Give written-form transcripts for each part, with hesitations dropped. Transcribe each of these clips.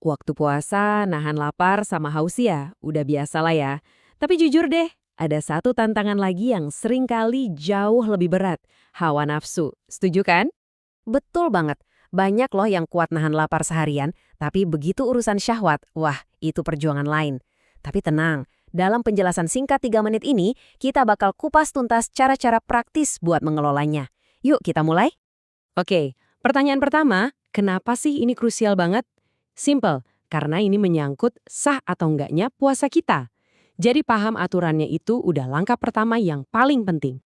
Waktu puasa, nahan lapar sama haus ya, udah biasa lah ya. Tapi jujur deh, ada satu tantangan lagi yang sering kali jauh lebih berat. Hawa nafsu. Setuju kan? Betul banget. Banyak loh yang kuat nahan lapar seharian, tapi begitu urusan syahwat, wah itu perjuangan lain. Tapi tenang, dalam penjelasan singkat 3 menit ini, kita bakal kupas tuntas cara-cara praktis buat mengelolanya. Yuk kita mulai? Oke, pertanyaan pertama, kenapa sih ini krusial banget? Simple, karena ini menyangkut sah atau enggaknya puasa kita. Jadi paham aturannya itu udah langkah pertama yang paling penting.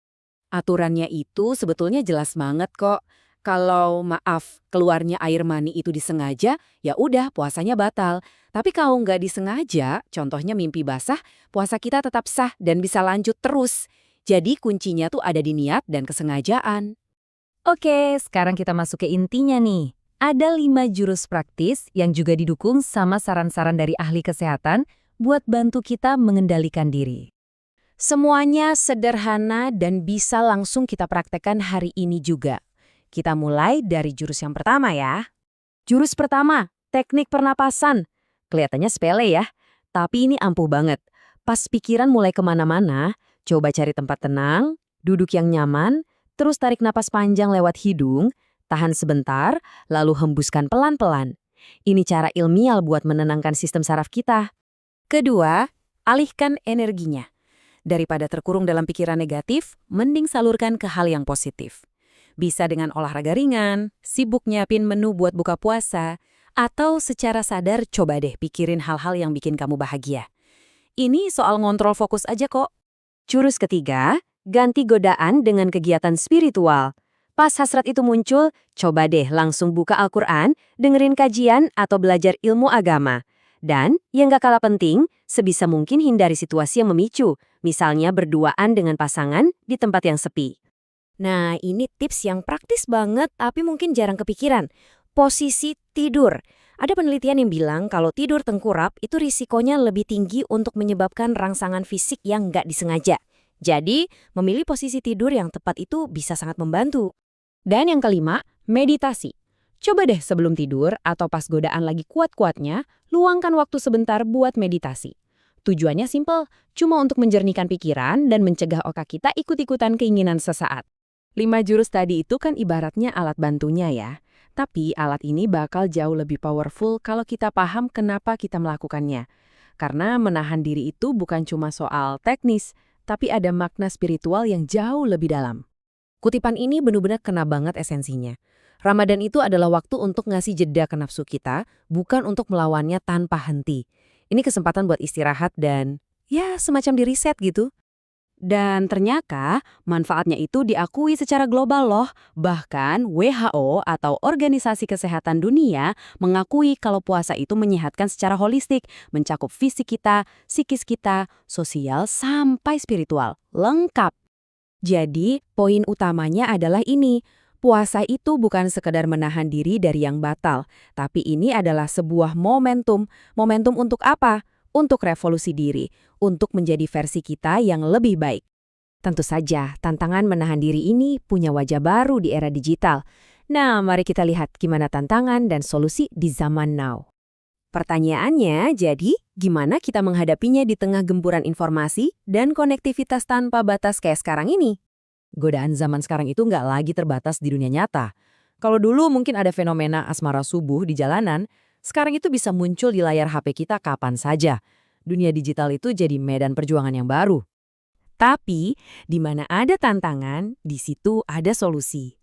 Aturannya itu sebetulnya jelas banget kok. Kalau maaf, keluarnya air mani itu disengaja, ya udah puasanya batal. Tapi kalau nggak disengaja, contohnya mimpi basah, puasa kita tetap sah dan bisa lanjut terus. Jadi kuncinya tuh ada di niat dan kesengajaan. Oke, sekarang kita masuk ke intinya nih. Ada 5 jurus praktis yang juga didukung sama saran-saran dari ahli kesehatan buat bantu kita mengendalikan diri. Semuanya sederhana dan bisa langsung kita praktekkan hari ini juga. Kita mulai dari jurus yang pertama ya. Jurus pertama, teknik pernapasan. Kelihatannya sepele ya, tapi ini ampuh banget. Pas pikiran mulai kemana-mana, coba cari tempat tenang, duduk yang nyaman, terus tarik napas panjang lewat hidung, tahan sebentar, lalu hembuskan pelan-pelan. Ini cara ilmiah buat menenangkan sistem saraf kita. Kedua, alihkan energinya. Daripada terkurung dalam pikiran negatif, mending salurkan ke hal yang positif. Bisa dengan olahraga ringan, sibuk nyiapin menu buat buka puasa, atau secara sadar coba deh pikirin hal-hal yang bikin kamu bahagia. Ini soal ngontrol fokus aja kok. Jurus ketiga, ganti godaan dengan kegiatan spiritual. Pas hasrat itu muncul, coba deh langsung buka Al-Quran, dengerin kajian atau belajar ilmu agama. Dan, yang gak kalah penting, sebisa mungkin hindari situasi yang memicu, misalnya berduaan dengan pasangan di tempat yang sepi. Nah, ini tips yang praktis banget tapi mungkin jarang kepikiran. Posisi tidur. Ada penelitian yang bilang kalau tidur tengkurap itu risikonya lebih tinggi untuk menyebabkan rangsangan fisik yang nggak disengaja. Jadi, memilih posisi tidur yang tepat itu bisa sangat membantu. Dan yang kelima, meditasi. Coba deh sebelum tidur atau pas godaan lagi kuat-kuatnya, luangkan waktu sebentar buat meditasi. Tujuannya simpel, cuma untuk menjernihkan pikiran dan mencegah otak kita ikut-ikutan keinginan sesaat. 5 jurus tadi itu kan ibaratnya alat bantunya ya. Tapi alat ini bakal jauh lebih powerful kalau kita paham kenapa kita melakukannya. Karena menahan diri itu bukan cuma soal teknis, tapi ada makna spiritual yang jauh lebih dalam. Kutipan ini benar-benar kena banget esensinya. Ramadan itu adalah waktu untuk ngasih jeda ke nafsu kita, bukan untuk melawannya tanpa henti. Ini kesempatan buat istirahat dan, ya semacam di-reset gitu. Dan ternyata manfaatnya itu diakui secara global loh. Bahkan WHO atau Organisasi Kesehatan Dunia mengakui kalau puasa itu menyehatkan secara holistik, mencakup fisik kita, psikis kita, sosial, sampai spiritual. Lengkap. Jadi, poin utamanya adalah ini. Puasa itu bukan sekedar menahan diri dari yang batal, tapi ini adalah sebuah momentum. Momentum untuk apa? Untuk revolusi diri, untuk menjadi versi kita yang lebih baik. Tentu saja, tantangan menahan diri ini punya wajah baru di era digital. Nah, mari kita lihat gimana tantangan dan solusi di zaman now. Pertanyaannya, jadi gimana kita menghadapinya di tengah gempuran informasi dan konektivitas tanpa batas kayak sekarang ini? Godaan zaman sekarang itu nggak lagi terbatas di dunia nyata. Kalau dulu mungkin ada fenomena asmara subuh di jalanan, sekarang itu bisa muncul di layar HP kita kapan saja. Dunia digital itu jadi medan perjuangan yang baru. Tapi, di mana ada tantangan, di situ ada solusi.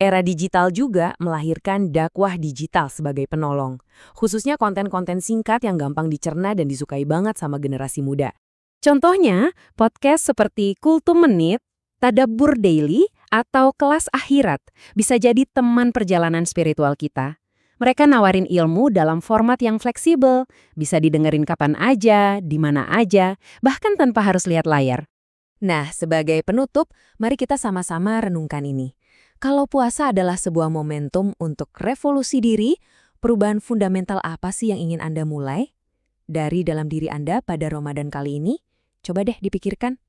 Era digital juga melahirkan dakwah digital sebagai penolong. Khususnya konten-konten singkat yang gampang dicerna dan disukai banget sama generasi muda. Contohnya, podcast seperti Kultum Menit, Tadabbur Daily, atau Kelas Akhirat bisa jadi teman perjalanan spiritual kita. Mereka nawarin ilmu dalam format yang fleksibel, bisa didengerin kapan aja, di mana aja, bahkan tanpa harus lihat layar. Nah, sebagai penutup, mari kita sama-sama renungkan ini. Kalau puasa adalah sebuah momentum untuk revolusi diri, perubahan fundamental apa sih yang ingin Anda mulai? Dari dalam diri Anda pada Ramadan kali ini? Coba deh dipikirkan.